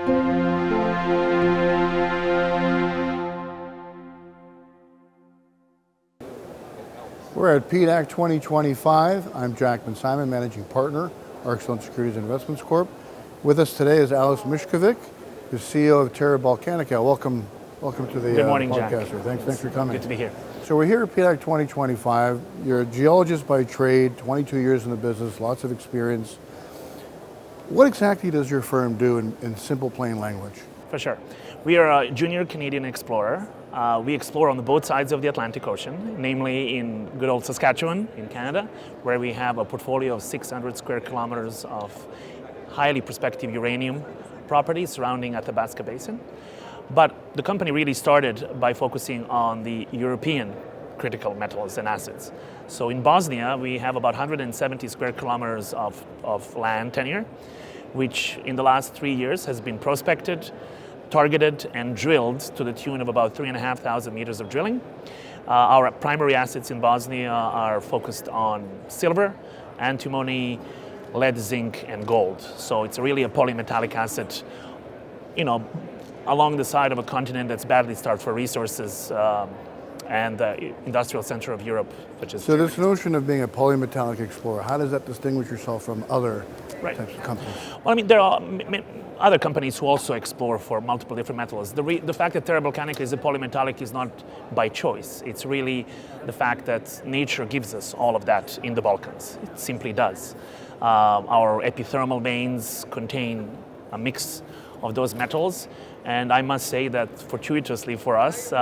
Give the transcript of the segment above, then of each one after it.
We're at PDAC 2025. I'm Jack Bensimon, Managing Partner, Excellent Securities and Investments Corp. With us today is Mišković, the CEO of Terra Balcanica. Welcome to the Good morning, podcast. Jack. Thanks for coming. Good to be here. So we're here at PDAC 2025. You're a geologist by trade, 22 years in the business, lots of experience. What exactly does your firm do in simple, plain language? For sure. We are a junior Canadian explorer. We explore on both sides of the Atlantic Ocean, namely in good old Saskatchewan in Canada, where we have a portfolio of 600 square kilometers of highly prospective uranium properties surrounding Athabasca Basin. But the company really started by focusing on the European critical metals and assets. So in Bosnia, we have about 170 square kilometers of land tenure, which in the last 3 years has been prospected, targeted and drilled to the tune of about 3,500 meters of drilling. Our primary assets in Bosnia are focused on silver, antimony, lead, zinc, and gold. So it's really a polymetallic asset, along the side of a continent that's badly starved for resources and the industrial center of Europe, which is. So this notion of being a polymetallic explorer, how does that distinguish yourself from other types of companies? Well, there are other companies who also explore for multiple different metals. The fact that Terra Balcanica is a polymetallic is not by choice. It's really the fact that nature gives us all of that in the Balkans. It simply does. Our epithermal veins contain a mix of those metals, and I must say that fortuitously for us,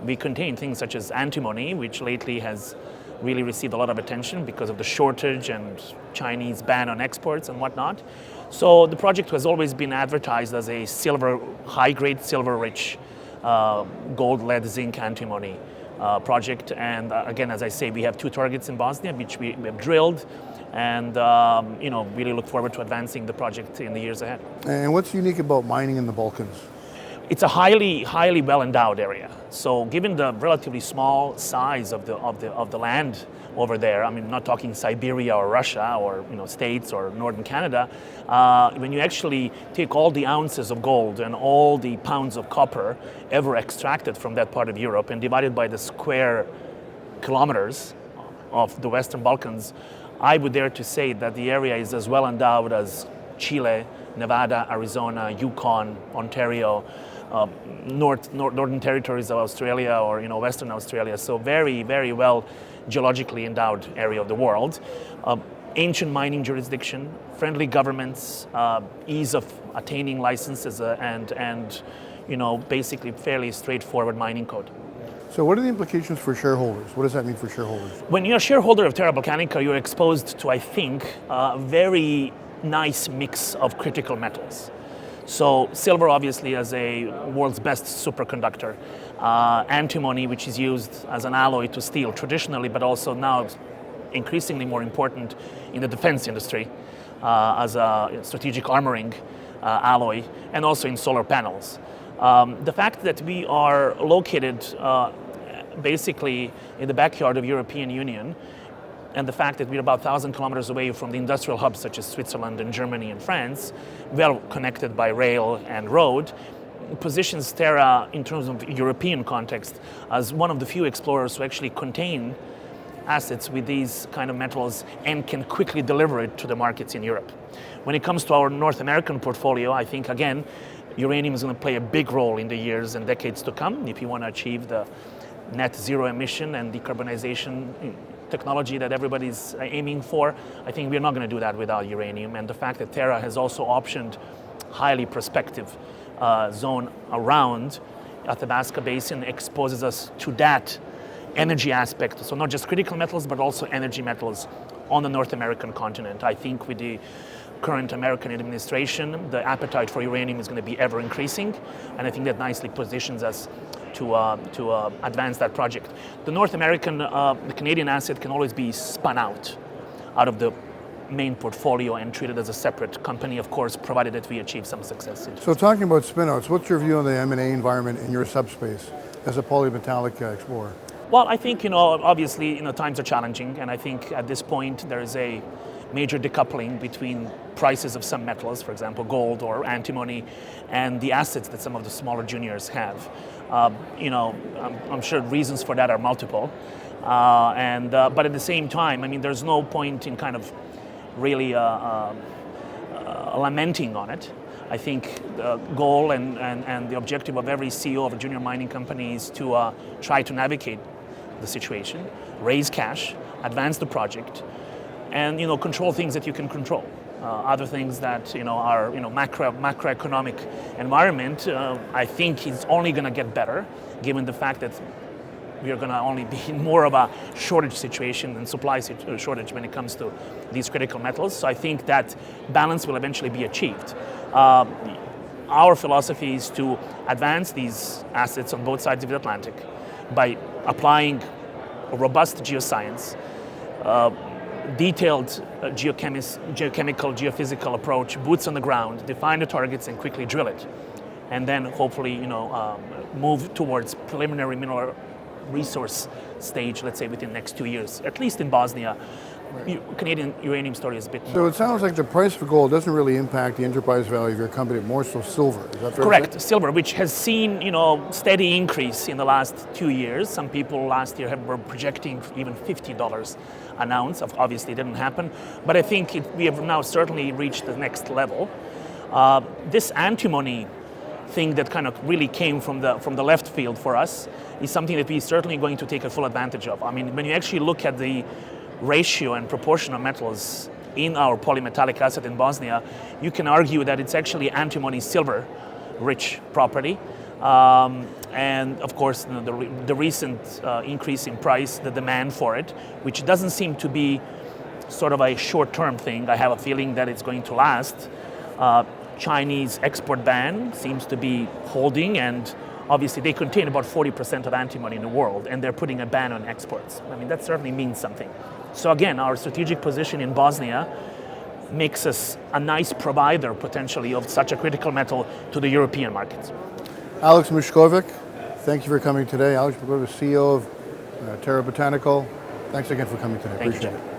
we contain things such as antimony, which lately has really received a lot of attention because of the shortage and Chinese ban on exports and whatnot. So the project has always been advertised as a high-grade silver-rich gold, lead, zinc, antimony project. And again, as I say, we have 2 targets in Bosnia, which we have drilled, and really look forward to advancing the project in the years ahead. And what's unique about mining in the Balkans? It's a highly well-endowed area. So given the relatively small size of the land over there, I'm not talking Siberia or Russia or states or northern Canada, when you actually take all the ounces of gold and all the pounds of copper ever extracted from that part of Europe and divided by the square kilometers of the Western Balkans, I would dare to say that the area is as well endowed as Chile, Nevada, Arizona, Yukon, Ontario, northern territories of Australia or Western Australia. So very, very well geologically endowed area of the world. Ancient mining jurisdiction, friendly governments, ease of attaining licenses, and basically fairly straightforward mining code. So what are the implications for shareholders? What does that mean for shareholders? When you're a shareholder of Terra Balcanica, you're exposed to, I think, a very nice mix of critical metals. So silver, obviously, as a world's best superconductor. Antimony, which is used as an alloy to steel traditionally, but also now increasingly more important in the defense industry as a strategic armoring alloy, and also in solar panels. The fact that we are located basically in the backyard of European Union, and the fact that we're about 1,000 kilometers away from the industrial hubs such as Switzerland and Germany and France, well connected by rail and road, positions Terra in terms of European context as one of the few explorers who actually contain assets with these kind of metals and can quickly deliver it to the markets in Europe. When it comes to our North American portfolio, I think again, uranium is going to play a big role in the years and decades to come if you want to achieve the net zero emission and decarbonization technology that everybody's aiming for. I think we're not going to do that without uranium, and the fact that Terra has also optioned highly prospective zone around Athabasca Basin exposes us to that energy aspect. So not just critical metals, but also energy metals on the North American continent. I think with the current American administration, the appetite for uranium is going to be ever increasing, and I think that nicely positions us to advance that project. The North American, the Canadian asset can always be spun out of the main portfolio and treated as a separate company, of course, provided that we achieve some success. So talking about spin-outs, what's your view on the M&A environment in your subspace as a polymetallic explorer? Well, I think, obviously, times are challenging, and I think at this point there is a major decoupling between prices of some metals, for example, gold or antimony, and the assets that some of the smaller juniors have. I'm sure reasons for that are multiple. But at the same time, I mean, there's no point in kind of really lamenting on it. I think the goal and the objective of every CEO of a junior mining company is to try to navigate the situation, raise cash, advance the project, and control things that you can control. Other things that are macroeconomic environment, I think is only going to get better, given the fact that we are going to only be in more of a shortage situation than supply shortage when it comes to these critical metals. So I think that balance will eventually be achieved. Our philosophy is to advance these assets on both sides of the Atlantic by applying a robust geoscience, detailed geochemical, geophysical approach, boots on the ground, define the targets and quickly drill it. And then hopefully, move towards preliminary mineral resource stage, let's say within the next 2 years, at least in Bosnia. Right. Canadian uranium story is a bit more. So it sounds like the price for gold doesn't really impact the enterprise value of your company, more so silver. Is that fair? Correct, silver, which has seen steady increase in the last 2 years. Some people last year were projecting even $50 an ounce. Obviously, it didn't happen, but I think we have now certainly reached the next level. This antimony thing that kind of really came from the left field for us is something that we're certainly going to take a full advantage of. I mean, when you actually look at the ratio and proportion of metals in our polymetallic asset in Bosnia, you can argue that it's actually antimony silver rich property. And of course, the recent increase in price, the demand for it, which doesn't seem to be sort of a short-term thing. I have a feeling that it's going to last. Chinese export ban seems to be holding, and obviously they contain about 40% of antimony in the world, and they're putting a ban on exports. I mean, that certainly means something. So again, our strategic position in Bosnia makes us a nice provider, potentially, of such a critical metal to the European markets. Alex Mišković, thank you for coming today. Alex Mišković, CEO of Terra Balcanica. Thanks again for coming today. Thank Appreciate you, it.